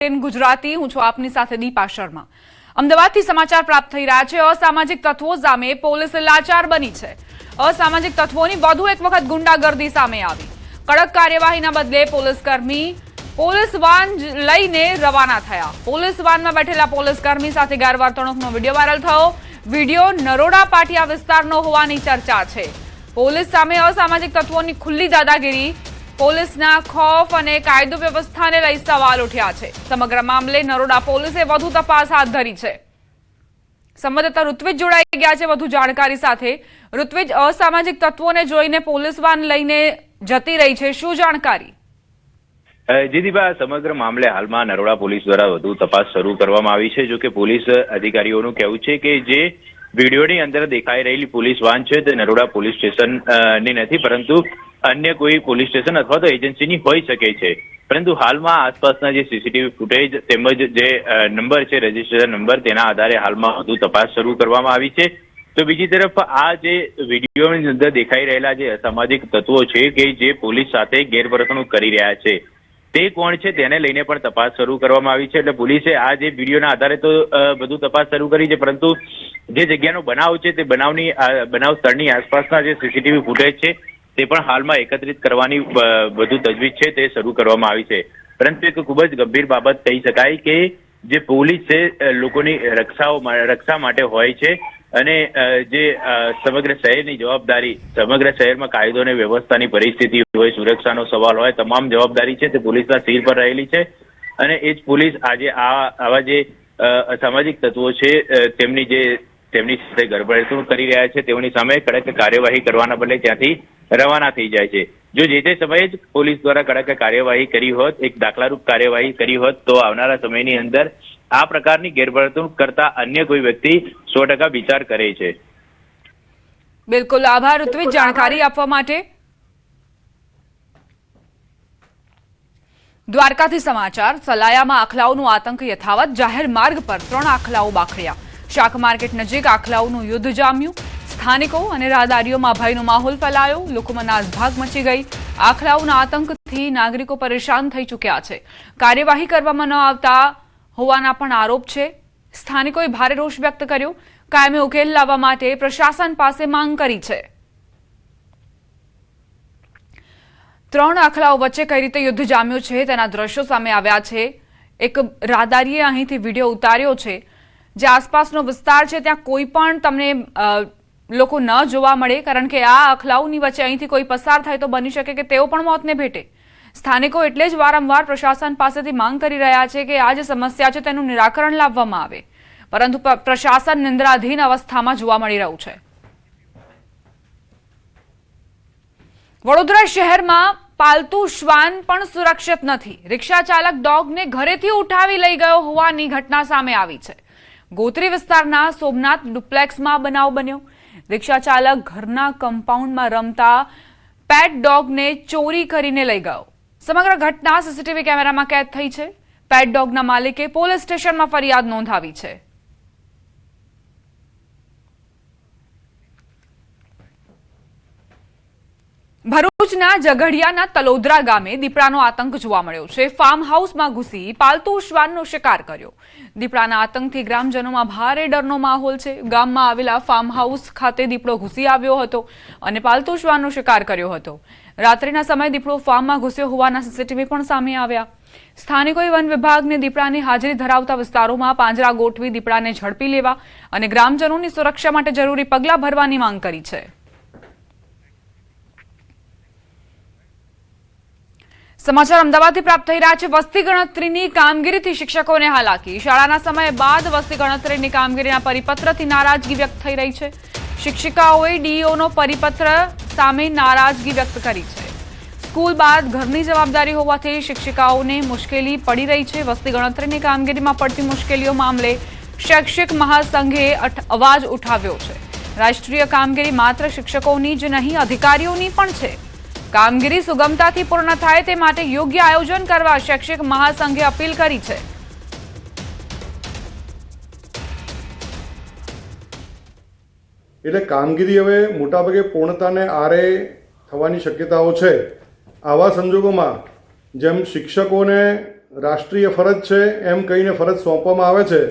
ગુજરાતી હું છું આપની સાથે દીપા શર્મા। અમદાવાદથી સમાચાર પ્રાપ્ત થઈ રહ્યા છે। અસામાજિક તત્વો સામે પોલીસ લાચાર બની છે। અસામાજિક તત્વોની વધુ એક વખત ગુંડાગર્દી સામે આવી। કડક કાર્યવાહીના બદલે પોલીસકર્મી પોલીસ વાન લઈને રવાના થયા। પોલીસ વાનમાં બેઠેલા પોલીસકર્મી સાથે ગેરવર્તણૂકનો વિડીયો વાયરલ થયો। વિડીયો નરોડા પાટિયા વિસ્તારનો હોવાની ચર્ચા છે। પોલીસ સામે અસામાજિક તત્વોની ખુલ્લી દાદાગીરી, પોલીસના ખૌફ અને કાયદો વ્યવસ્થાને લઈ સવાલ ઉઠ્યા છે। સમગ્ર મામલે નરોડા પોલીસે વધુ તપાસ હાથ ધરી છે। સંવાદદાતા ઋત્વિજ જોડાઈ ગયા છે વધુ જાણકારી સાથે। ઋત્વિજ, અસામાજિક તત્વોને જોઈને પોલીસ વાન લઈને જતી રહી છે, શું જાણકારી? જી દીપા, સમગ્ર મામલે હાલમાં નરોડા પોલીસ દ્વારા વધુ તપાસ શરૂ કરવામાં આવી છે। જો કે પોલીસ અધિકારીઓનું કહેવું છે કે જે વિડીયોની અંદર દેખાઈ રહેલી પોલીસ વાન છે તે નરોડા પોલીસ સ્ટેશનની નથી, પરંતુ અન્ય કોઈ પોલીસ સ્ટેશન અથવા તો એજન્સીની હોઈ શકે છે। પરંતુ હાલમાં આસપાસના જે સીસીટીવી ફૂટેજ તેમજ જે નંબર છે, રજીસ્ટ્રેશન નંબર, તેના આધારે હાલમાં વધુ તપાસ શરૂ કરવામાં આવી છે। તો બીજી તરફ આ જે વિડીયોની અંદર દેખાઈ રહેલા જે અસામાજિક તત્વો છે કે જે પોલીસ સાથે ગેરવર્તણૂક કરી રહ્યા છે તે કોણ છે તેને લઈને પણ તપાસ શરૂ કરવામાં આવી છે। એટલે પોલીસે આ જે વિડીયોના આધારે તો વધુ તપાસ શરૂ કરી છે, પરંતુ જે જગ્યાનો બનાવ છે તે બનાવ સ્થળની આસપાસના જે સીસીટીવી ફૂટેજ છે તે પણ હાલમાં એકત્રિત કરવાની વધુ તજવીજ છે તે શરૂ કરવામાં આવી છે। પરંતુ એક ખૂબ જ ગંભીર બાબત કહી શકાય કે જે પોલીસ છે લોકોની રક્ષા માટે હોય છે અને જે સમગ્ર શહેરની જવાબદારી, સમગ્ર શહેરમાં કાયદો અને વ્યવસ્થાની પરિસ્થિતિ હોય, સુરક્ષાનો સવાલ હોય, તમામ જવાબદારી છે તે પોલીસના સિર પર રહેલી છે। અને એ જ પોલીસ આજે આવા જે અસામાજિક તત્વો છે તેમની સાથે ગેરવર્તણૂક કરી રહ્યા છે તેઓની સામે કડક કાર્યવાહી કરવાના બદલે ત્યાંથી રવાના થઈ જાય છે। જો જે તે સમયે જ પોલીસ દ્વારા કડક કાર્યવાહી કરી હોત, એક દાખલારૂપ કાર્યવાહી કરી હોત, તો આવનારા સમયની અંદર આ પ્રકારની ગેરવર્તણૂક કરતા અન્ય કોઈ વ્યક્તિ 100% વિચાર કરે છે। બિલકુલ, આભાર ઋત્વિજ જાણકારી આપવા માટે। દ્વારકાથી સમાચાર। સલાયામાં આખલાઓનું આતંક યથાવત। જાહેર માર્ગ પર 3 આખલાઓ બાખડ્યા। શાક માર્કેટ નજીક આખલાઓનું યુદ્ધ જામ્યું। સ્થાનિકો અને રાહદારીઓમાં ભયનો માહોલ ફેલાયો। લોકોમાં નાસભાગ મચી ગઈ। આખલાઓના આતંકથી નાગરિકો પરેશાન થઈ ચૂક્યા છે। કાર્યવાહી કરવામાં ન આવતા હોવાના પણ આરોપ છે। સ્થાનિકોએ ભારે રોષ વ્યક્ત કર્યો। કાયમી ઉકેલ લાવવા માટે પ્રશાસન પાસે માંગ કરી છે। 3 આખલાઓ વચ્ચે કઈ રીતે યુદ્ધ જામ્યું છે તેના દ્રશ્યો સામે આવ્યા છે। એક રાહદારીએ અહીંથી વિડીયો ઉતાર્યો છે। જે આસપાસનો વિસ્તાર છે ત્યાં કોઈ પણ તમને લોકો ન જોવા મળે, કારણ કે આ આખલાઓની વચ્ચે અહીંથી કોઈ પસાર થાય તો બની શકે કે તેઓ પણ મોતને ભેટે। સ્થાનિકો એટલે જ વારંવાર પ્રશાસન પાસેથી માંગ કરી રહ્યા છે કે આ જે સમસ્યા છે તેનું નિરાકરણ લાવવામાં આવે, પરંતુ પ્રશાસન નિંદ્રાધીન અવસ્થામાં જોવા મળી રહ્યું છે। વડોદરા શહેરમાં પાલતુ શ્વાન પણ સુરક્ષિત નથી। રિક્ષા ચાલક ડોગને ઘરેથી ઉઠાવી લઈ ગયો હોવાની ઘટના સામે આવી છે। ગોત્રી વિસ્તારના સોમનાથ ડુપ્લેક્સમાં બનાવ બન્યો। રિક્ષા ચાલક ઘરના કમ્પાઉન્ડમાં રમતા પેટ ડોગને ચોરી કરીને લઈ ગયો। સમગ્ર ઘટના સીસીટીવી કેમેરામાં કેદ થઈ છે। પેટ ડોગના માલિકે પોલીસ સ્ટેશનમાં ફરિયાદ નોંધાવી છે। ભરૂચના ઝઘડિયાના તલોદરા ગામે દીપડાનો આતંક જોવા મળ્યો છે। ફાર્મ હાઉસમાં ઘૂસી પાલતુ શ્વાનનો શિકાર કર્યો। દીપડાના આતંકથી ગ્રામજનોમાં ભારે ડરનો માહોલ છે। ગામમાં આવેલા ફાર્મ હાઉસ ખાતે દીપડો ઘૂસી આવ્યો હતો અને પાલતુ શ્વાનનો શિકાર કર્યો હતો। રાત્રિના સમયે દીપડો ફાર્મમાં ઘૂસ્યો હોવાના સીસીટીવી પણ સામે આવ્યા। સ્થાનિકોએ વન વિભાગને દીપડાની હાજરી ધરાવતા વિસ્તારોમાં પાંજરા ગોઠવી દીપડાને ઝડપી લેવા અને ગ્રામજનોની સુરક્ષા માટે જરૂરી પગલાં ભરવાની માંગ કરી છે। સમાચાર અમદાવાદથી પ્રાપ્ત થઈ રહ્યા છે। વસ્તી ગણતરીની કામગીરીથી શિક્ષકોને હાલાકી। શાળાના સમય બાદ વસ્તી ગણતરીની કામગીરીના પરિપત્રથી નારાજગી વ્યક્ત થઈ રહી છે। શિક્ષિકાઓએ ડીઈઓનો પરિપત્ર સામે નારાજગી વ્યક્ત કરી છે। સ્કૂલ બાદ ઘરની જવાબદારી હોવાથી શિક્ષિકાઓને મુશ્કેલી પડી રહી છે। વસ્તી ગણતરીની કામગીરીમાં પડતી મુશ્કેલીઓ મામલે શૈક્ષિક મહાસંઘે અવાજ ઉઠાવ્યો છે। રાષ્ટ્રીય કામગીરી માત્ર શિક્ષકોની જ નહીં, અધિકારીઓની પણ છે। કામગીરી સુગમતાથી પૂર્ણ થાય તે માટે યોગ્ય આયોજન કરવા શૈક્ષિક મહાસંઘે અપીલ કરી છે। એટલે કામગીરી હવે મોટાભાગે પૂર્ણતાને આરે થવાની શક્યતાઓ છે। આવા સંજોગોમાં જેમ શિક્ષકોને રાષ્ટ્રીય ફરજ છે એમ કહીને ફરજ સોંપવામાં આવે છે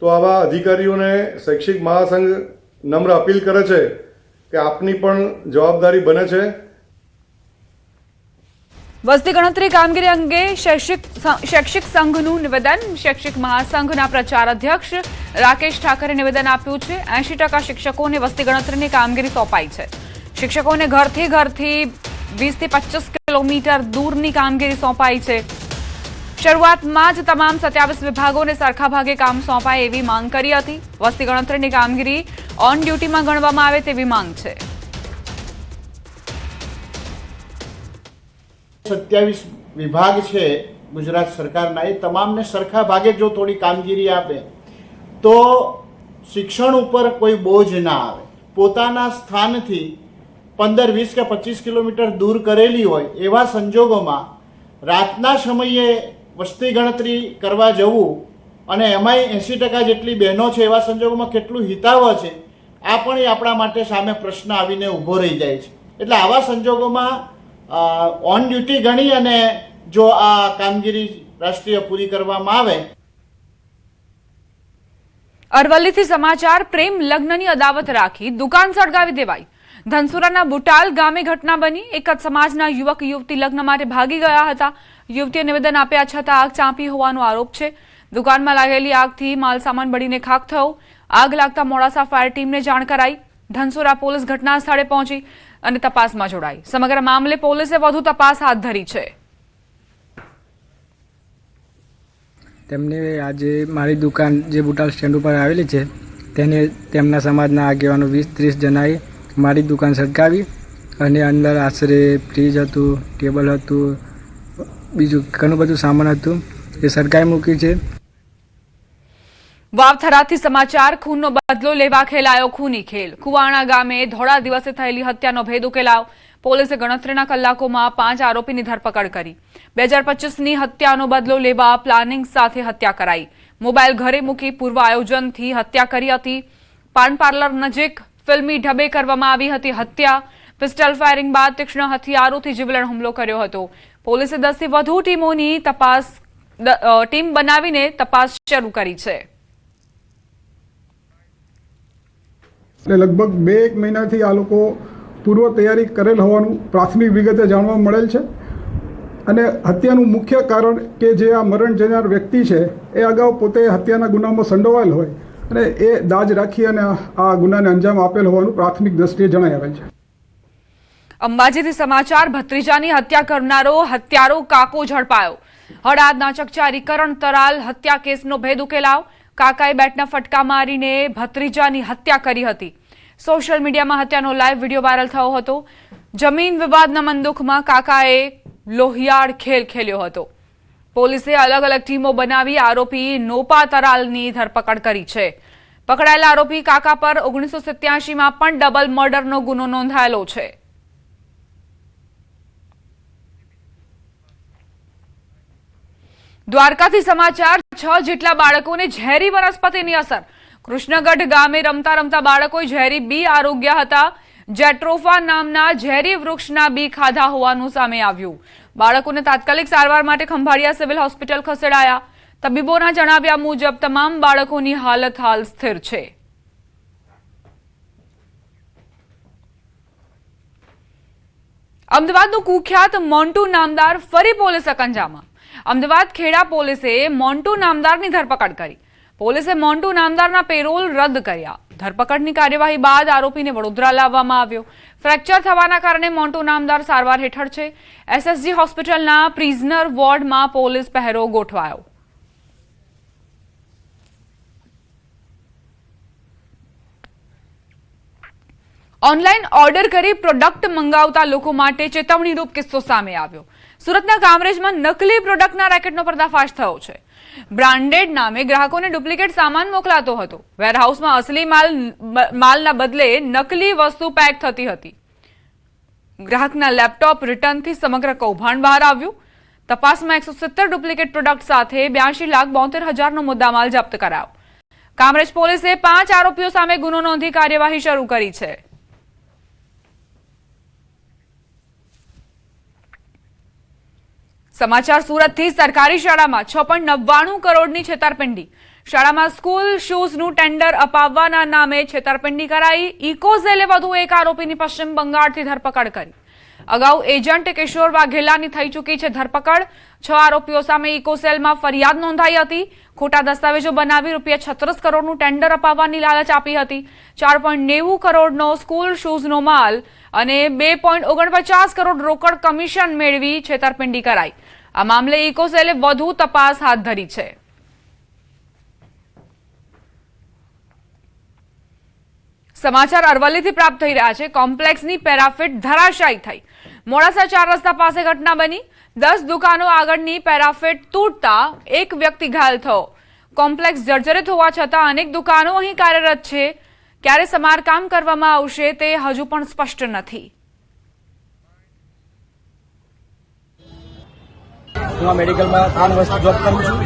તો આવા અધિકારીઓને શૈક્ષિક મહાસંઘ નમ્ર અપીલ કરે છે કે આપની પણ જવાબદારી બને છે. વસ્તી ગણતરી કામગીરી અંગે શૈક્ષિક સંઘનું નિવેદન. શૈક્ષિક મહાસંઘના પ્રચાર અધ્યક્ષ રાકેશ ઠાકરે નિવેદન આપ્યું છે. 80% શિક્ષકોને વસ્તી ગણતરીની કામગીરી સોંપાઈ છે. શિક્ષકોને ઘરથી 20 થી 25 કિલોમીટર દૂરની કામગીરી સોંપાઈ છે. શરૂઆતમાં જ તમામ 27 વિભાગોને સરખા ભાગે કામ સોંપાય એવી માંગ કરી હતી. વસ્તી ગણતરીની કામગીરી ઓન ડ્યુટીમાં ગણવામાં આવે તેવી માંગ છે. 27 વિભાગ છે ગુજરાત સરકારના, એ તમામને સરખા ભાગે જો થોડી કામગીરી આપે તો શિક્ષણ ઉપર કોઈ બોજ ના આવે. પોતાના સ્થાનથી 15, 20 કે 25 કિલોમીટર દૂર કરેલી હોય એવા સંજોગોમાં રાતના સમયે વસ્તી ગણતરી કરવા જવું અને એમાંય 80% જેટલી બહેનો છે એવા સંજોગોમાં કેટલું હિતાવહ છે આ પણ આપણા માટે સામે પ્રશ્ન આવીને ઊભો રહી જાય છે. એટલે આવા સંજોગોમાં ઓન ડ્યુટી ગણી અને જો આ કામગીરી રાષ્ટ્રીય પૂરી કરવામાં આવે. અરવલ્લીથી સમાચાર. પ્રેમ લગ્નની અદાવત રાખી દુકાન સળગાવી દેવાઈ. ધનસુરાના બુટાલ ગામે ઘટના બની. એક જ સમાજના યુવક યુવતી લગ્ન માટે ભાગી ગયા હતા. યુવતીએ નિવેદન આપ્યા છતાં આગ ચાંપી હોવાનો આરોપ છે. દુકાનમાં લાગેલી આગથી માલસામાન બળીને ખાખ થયો. આગ લાગતા મોડાસા ફાયર ટીમને જાણ કરાઈ. ધનસુરા પોલીસ ઘટના સ્થળે પહોંચી અને તપાસમાં જોડાઈ. સમગ્ર મામલે પોલીસે વધુ તપાસ હાથ ધરી છે. તેમને આજે મારી દુકાન જે બુટાલ સ્ટેન્ડ ઉપર આવેલી છે તેને તેમના સમાજના આગેવાનો 20-30 જણાએ મારી દુકાન સળગાવી અને અંદર આશરે ફ્રીજ હતું, ટેબલ હતું, બીજું ઘણું બધું સામાન હતું એ સળગાવી મૂકી છે. વાવથરાથી સમાચાર. ખૂનનો બદલો લેવા ખેલાયો ખૂની ખેલ. કુવાણા ગામે ધોળા દિવસે થયેલી હત્યાનો ભેદ ઉકેલાયો. પોલીસે ગણતરીના કલાકોમાં 5 આરોપીની ધરપકડ કરી. 2025ની હત્યાનો બદલો લેવા પ્લાનિંગ સાથે હત્યા કરાઈ. મોબાઈલ ઘરે મૂકી પૂર્વ આયોજનથી હત્યા કરી હતી. પાન પાર્લર નજીક ફિલ્મી ઢબે કરવામાં આવી હતી હત્યા. પિસ્ટલ ફાયરિંગ બાદ તીક્ષ્ણ હથિયારોથી જીવલેણ હુમલો કર્યો હતો. પોલીસે 10 થી વધુ ટીમોની ટીમ બનાવીને તપાસ શરૂ કરી છે. લગભગ 2-1 મહિનાથી આ લોકો પૂર્વ તૈયારી કરેલ હોવાનું પ્રાથમિક વિગતે જાણવા મળેલ છે અને હત્યાનું મુખ્ય કારણ કે જે આ મરણ જનાર વ્યક્તિ છે એ અગાઉ પોતે હત્યાના ગુનામાં સંડોવાયેલ હોય અને એ દાજ રાખી અને આ ગુનાને અંજામ આપેલ હોવાનું પ્રાથમિક દ્રષ્ટિએ જણાઈ આવેલ છે. અંબાજીથી સમાચાર. ભત્રીજાની હત્યા કરનારો હત્યારો કાકો ઝડપાયો. હળાદના ચકચારી કરણ તરાલ હત્યા કેસનો ભેદ ઉકેલાયો. કાકાએ બેટના ફટકા મારીને ભત્રીજાની હત્યા કરી હતી. સોશિયલ મીડિયામાં હત્યાનો લાઈવ વિડીયો વાયરલ થયો હતો. જમીન વિવાદના મંદુખમાં કાકાએ લોહિયાળ ખેલ ખેલ્યો હતો. પોલીસે અલગ અલગ ટીમો બનાવી આરોપી નોપા તરાલની ધરપકડ કરી છે. પકડાયેલા આરોપી કાકા પર 1987માં પણ ડબલ મર્ડરનો ગુનો નોંધાયેલો છે. દ્વારકાથી સમાચાર. 6 જેટલા બાળકોને ઝેરી વનસ્પતિની અસર. કૃષ્ણગઢ ગામે રમતા રમતા બાળકોએ ઝેરી બી આરોગ્યા હતા. જેટ્રોફા નામના ઝેરી વૃક્ષના બી ખાધા હોવાનું સામે આવ્યું. બાળકોને તાત્કાલિક સારવાર માટે ખંભાળિયા સિવિલ હોસ્પિટલ ખસેડાયા. તબીબોના જણાવ્યા મુજબ તમામ બાળકોની હાલત હાલ સ્થિર છે. અમદાવાદનું કુખ્યાત મોન્ટુ નામદાર ફરી પોલીસ અકંજામાં. અમદાવાદ ખેડા પોલીસે મોન્ટુ નામદારની ધરપકડ કરી. પોલીસે મોન્ટુ નામદારના પેરોલ રદ કર્યા. ધરપકડની કાર્યવાહી બાદ આરોપીને વડોદરા લાવવામાં આવ્યો. ફ્રેક્ચર થવાના કારણે મોન્ટુ નામદાર સારવાર હેઠળ છે. એસએસજી હોસ્પિટલના પ્રિઝનર વોર્ડમાં પોલીસ પહેરો ગોઠવાયો. ઓનલાઈન ઓર્ડર કરી પ્રોડક્ટ મંગાવતા લોકો માટે ચેતવણીરૂપ કિસ્સો સામે આવ્યો. સુરતના કામરેજમાં નકલી પ્રોડક્ટના રેકેટનો પર્દાફાશ થયો છે. બ્રાન્ડેડ નામે ગ્રાહકોને ડુપ્લિકેટ સામાન મોકલાતો હતો. વેરહાઉસમાં અસલી માલના બદલે નકલી વસ્તુ પેક થતી હતી. ગ્રાહકના લેપટોપ રિટર્નથી સમગ્ર કૌભાંડ બહાર આવ્યું. તપાસમાં 170 ડુપ્લિકેટ પ્રોડક્ટ સાથે 82,72,000નો મુદ્દામાલ જપ્ત કરાયો. કામરેજ પોલીસે 5 આરોપીઓ સામે ગુનો નોંધી કાર્યવાહી શરૂ કરી છે. સમાચાર સુરતથી સરકારી શાળામાં 6.99 કરોડની છેતરપિંડી. શાળામાં સ્કૂલ શૂઝનું ટેન્ડર અપાવવાના નામે છેતરપિંડી કરાઈ. ઇકોઝેલે વધુ એક આરોપીની પશ્ચિમ બંગાળથી ધરપકડ કરી. અગાઉ એજન્ટ કિશોર વાઘેલાની થઈ ચૂકી છે ધરપકડ. 6 આરોપીઓ સામે ઇકોસેલમાં ફરિયાદ નોંધાઈ હતી. ખોટા દસ્તાવેજો બનાવી ₹36 કરોડનું ટેન્ડર અપાવવાની લાલચ આપી હતી. 4.90 કરોડનો સ્કૂલ શૂઝનો માલ અને 2.49 કરોડ રોકડ કમિશન મેળવી છેતરપિંડી કરાઈ. આ મામલે ઇકોસેલે વધુ તપાસ હાથ ધરી છે. સમાચાર અરવલ્લીથી પ્રાપ્ત થઈ રહ્યા છે. કોમ્પ્લેક્સની પેરાફિટ ધરાશાયી થઈ. મોડાસા 4 રસ્તા પાસે ઘટના બની. 10 દુકાનો આગળની પેરાફિટ તૂટતા એક વ્યક્તિ ઘાયલ થયો. કોમ્પ્લેક્સ જર્જરિત હોવા છતાં અનેક દુકાનો અહીં કાર્યરત છે. ક્યારે સમારકામ કરવામાં આવશે તે હજુ પણ સ્પષ્ટ નથી. હું આ મેડિકલમાં 3 વર્ષ જોબ કરું છું.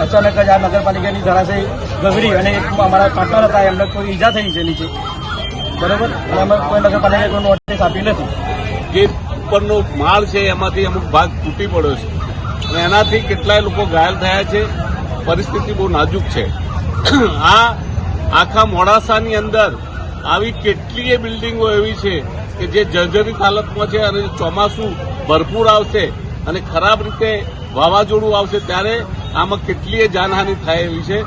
અચાનક જ આ નગરપાલિકાની ધરાશાયી ગગડી અને અમારા પાર્ટનર હતા એમને કોઈ ઈજા થઈ છે નીચે, બરોબર, અને અમે કોઈ નગરપાલિકાએ કોઈ નોટિસ આપી નથી. જે ઉપરનો માળ છે એમાંથી અમુક ભાગ તૂટી પડ્યો છે અને એનાથી કેટલાય લોકો ઘાયલ થયા છે. પરિસ્થિતિ બહુ નાજુક છે. આ આખા મોડાસાની અંદર આવી કેટલીય બિલ્ડિંગો એવી છે કે જે જર્જરિત હાલતમાં છે અને ચોમાસું ભરપૂર આવશે અને ખરાબ રીતે વાવાઝોડું આવશે ત્યારે આમાં કેટલીય જાનહાનિ થાય એવી છે.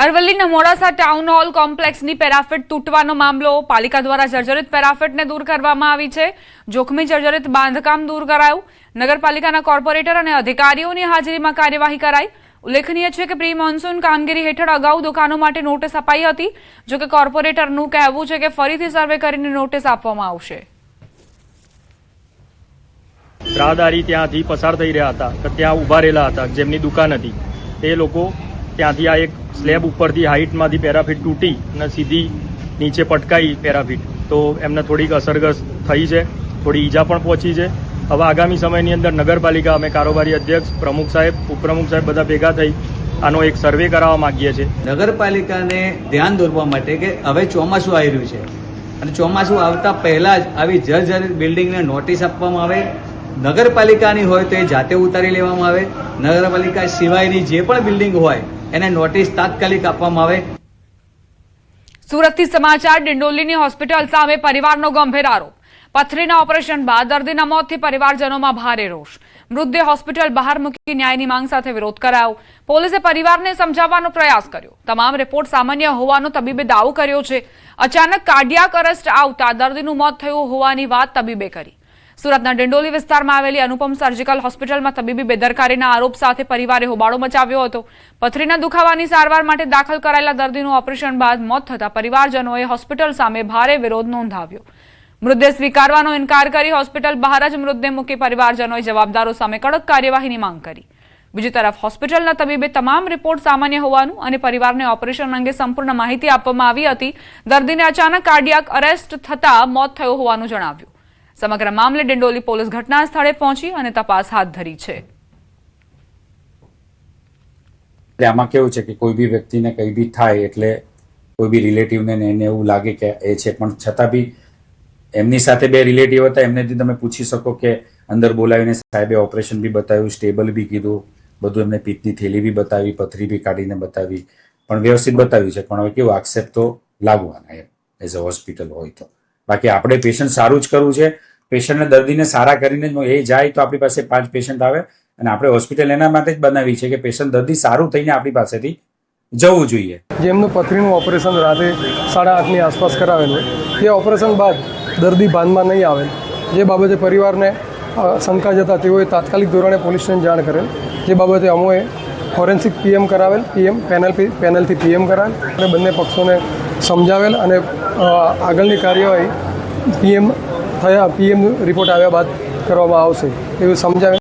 અરવલ્લીના મોડાસા ટાઉન હોલ કોમ્પ્લેક્સની પેરાફિટ તૂટવાનો મામલો. પાલિકા દ્વારા જર્જરિત પેરાફિટને દૂર કરવામાં આવી છે. જોખમી જર્જરિત બાંધકામ દૂર કરાયું. નગરપાલિકાના કોર્પોરેટર અને અધિકારીઓની હાજરીમાં કાર્યવાહી કરાઈ. ઉલ્લેખનીય છે કે પ્રી મોન્સૂન કામગીરી હેઠળ અગાઉ દુકાનો માટે નોટિસ અપાઈ હતી. જોકે કોર્પોરેટરનું કહેવું છે કે ફરીથી સર્વે કરીને નોટિસ આપવામાં આવશે. રાહદારી ત્યાંથી પસાર થઈ રહ્યા હતા તો ત્યાં ઊભા રહેલા હતા જેમની દુકાન હતી. તે લોકો ત્યાંથી આ એક સ્લેબ ઉપરથી હાઇટમાંથી પેરાફિટ તૂટી અને સીધી નીચે પટકાઈ પેરાફિટ, તો એમને થોડીક અસરગ્રસ્ત થઈ છે, થોડી ઈજા પણ પહોંચી છે. હવે આગામી સમયની અંદર નગરપાલિકા, અમે કારોબારી અધ્યક્ષ, પ્રમુખ સાહેબ, ઉપપ્રમુખ સાહેબ બધા ભેગા થઈ આનો એક સર્વે કરાવવા માંગીએ છીએ. નગરપાલિકાને ધ્યાન દોરવા માટે કે હવે ચોમાસું આવી રહ્યું છે અને ચોમાસું આવતા પહેલા જ આવી જર્જરિત બિલ્ડિંગને નોટિસ આપવામાં આવે. નગરપાલિકાની હોય તો એ જાતે ઉતારી લેવામાં આવે. નગરપાલિકા સિવાયની જે પણ બિલ્ડિંગ હોય એને નોટિસ તાત્કાલિક આપવામાં આવે. સુરતથી સમાચાર. ડિંડોલીની હોસ્પિટલ સામે પરિવારનો ગંભીર આરોપ. પથરીના ઓપરેશન બાદ દર્દીના મોતથી પરિવારજનોમાં ભારે રોષ. મૃતદેહ હોસ્પિટલ બહાર મૂકી ન્યાયની માંગ સાથે વિરોધ કરાયો. પોલીસે પરિવારને સમજાવવાનો પ્રયાસ કર્યો. તમામ રિપોર્ટ સામાન્ય હોવાનો તબીબે દાવો કર્યો છે. અચાનક કાર્ડિયાક અરેસ્ટ આવતા દર્દીનું મોત થયું હોવાની વાત તબીબે કરી. સુરતના ડિંડોલી વિસ્તારમાં આવેલી અનુપમ સર્જિકલ હોસ્પિટલમાં તબીબી બેદરકારીના આરોપ સાથે પરિવારે હોબાળો મચાવ્યો હતો. પથરીના દુખાવાની સારવાર માટે દાખલ કરાયેલા દર્દીનું ઓપરેશન બાદ મોત થતા પરિવારજનોએ હોસ્પિટલ સામે ભારે વિરોધ નોંધાવ્યો. મૃતદેહ સ્વીકારવાનો ઇનકાર કરી હોસ્પિટલ બહાર જ મૃતદેહ મૂકી પરિવારજનોએ જવાબદારો સામે કડક કાર્યવાહીની માંગ કરી. બીજી તરફ હોસ્પિટલના તબીબે તમામ રિપોર્ટ સામાન્ય હોવાનું અને પરિવારને ઓપરેશન અંગે સંપૂર્ણ માહિતી આપવામાં આવી હતી. દર્દીને અચાનક કાર્ડિયાક અરેસ્ટ થતા મોત થયું હોવાનું જણાવ્યું. સમગ્ર મામલે ડિંડોલી પોલીસ ઘટના સ્થળે પહોંચી અને તપાસ હાથ ધરી છે. આમાં કેવું છે કે કોઈ બી વ્યક્તિને કંઈ બી થાય એટલે કોઈ બી રિલેટિવને એને એવું લાગે કે એ છે, પણ છતાં બી એમની સાથે 2 રિલેટિવ હતા. એમનેથી તમે પૂછી શકો કે અંદર બોલાવીને સાહેબે ઓપરેશન બી બતાવ્યું, સ્ટેબલ બી કીધું, બધું એમને પિત્તની થેલી બી બતાવી, પથરી બી કાઢીને બતાવી, પણ વ્યવસ્થિત બતાવ્યું છે. પણ હવે કેવું આક્ષેપ તો લાગવાના એઝ અ હોસ્પિટલ હોય તો. બાકી આપણે પેશન્ટ સારું જ કરવું છે. પેશન્ટને, દર્દીને સારા કરીને જ એ જાય તો આપણી પાસે 5 પેશન્ટ આવે અને આપણે હોસ્પિટલ એના માટે જ બનાવી છે કે પેશન્ટ, દર્દી સારું થઈને આપણી પાસેથી જવું જોઈએ. જેમનું પથરીનું ઓપરેશન રાતે 8:30ની આસપાસ કરાવેલું, તે ઓપરેશન બાદ દર્દી ભાનમાં નહીં આવેલ, જે બાબતે પરિવારને શંકા જતા તેઓએ તાત્કાલિક ધોરણે પોલીસ સ્ટેશન જાણ કરેલ. જે બાબતે અમોએ ફોરેન્સિક પીએમ કરાવેલ, પેનલથી પીએમ કરાવેલ અને બંને પક્ષોને સમજાવેલ અને આગળની કાર્યવાહી પીએમ રિપોર્ટ આવ્યા બાદ કરવામાં આવશે એવું સમજાવેલ.